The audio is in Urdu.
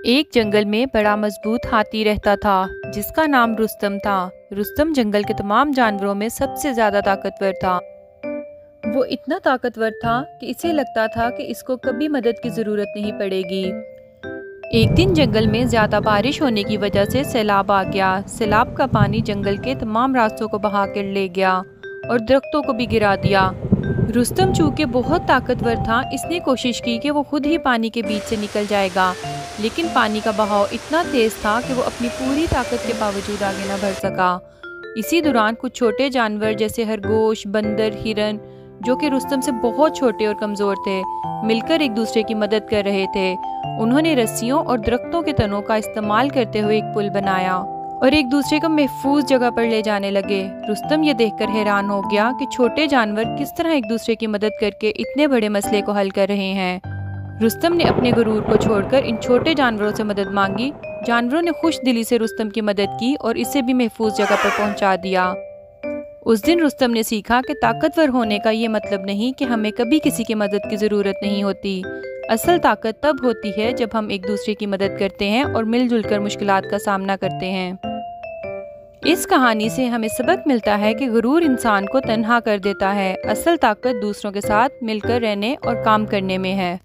ایک جنگل میں بڑا مضبوط ہاتھی رہتا تھا جس کا نام رستم تھا۔ رستم جنگل کے تمام جانوروں میں سب سے زیادہ طاقتور تھا۔ وہ اتنا طاقتور تھا کہ اسے لگتا تھا کہ اس کو کبھی مدد کی ضرورت نہیں پڑے گی۔ ایک دن جنگل میں زیادہ بارش ہونے کی وجہ سے سیلاب آ گیا۔ سیلاب کا پانی جنگل کے تمام راستوں کو بہا کر لے گیا اور درختوں کو بھی گرا دیا۔ رستم چونکہ بہت طاقتور تھا، اس نے کوشش کی کہ وہ خود ہی پانی کے بیچ سے نکل جائے گا، لیکن پانی کا بہاؤ اتنا تیز تھا کہ وہ اپنی پوری طاقت کے باوجود آگے نہ بڑھ سکا۔ اسی دوران کچھ چھوٹے جانور جیسے خرگوش، بندر، ہرن، جو کہ رستم سے بہت چھوٹے اور کمزور تھے، مل کر ایک دوسرے کی مدد کر رہے تھے۔ انہوں نے رسیوں اور درختوں کے تنوں کا استعمال کرتے ہوئے ایک پل بنایا اور ایک دوسرے کو محفوظ جگہ پر لے جانے لگے۔ رستم یہ دیکھ کر حیران ہو گیا کہ چھوٹے جانور کس طرح ایک دوسرے کی مدد کر کے اتنے بڑے مسئلے کو حل کر رہے ہیں۔ رستم نے اپنے غرور کو چھوڑ کر ان چھوٹے جانوروں سے مدد مانگی۔ جانوروں نے خوش دلی سے رستم کی مدد کی اور اسے بھی محفوظ جگہ پر پہنچا دیا۔ اس دن رستم نے سیکھا کہ طاقتور ہونے کا یہ مطلب نہیں کہ ہمیں کبھی کسی کی مدد کی ضرورت نہیں ہوتی۔ اصل طاقت تب ہوتی ہے جب ہم ایک دوسرے کی مدد کرتے ہیں اور مل جل کر مشکلات کا سامنا کرتے ہیں۔ اس کہانی سے ہمیں سبق ملتا ہے کہ غرور انسان کو تنہا کر دیتا ہے۔ اصل طاقت دوسروں کے ساتھ مل کر رہنے اور کام کرنے میں ہے۔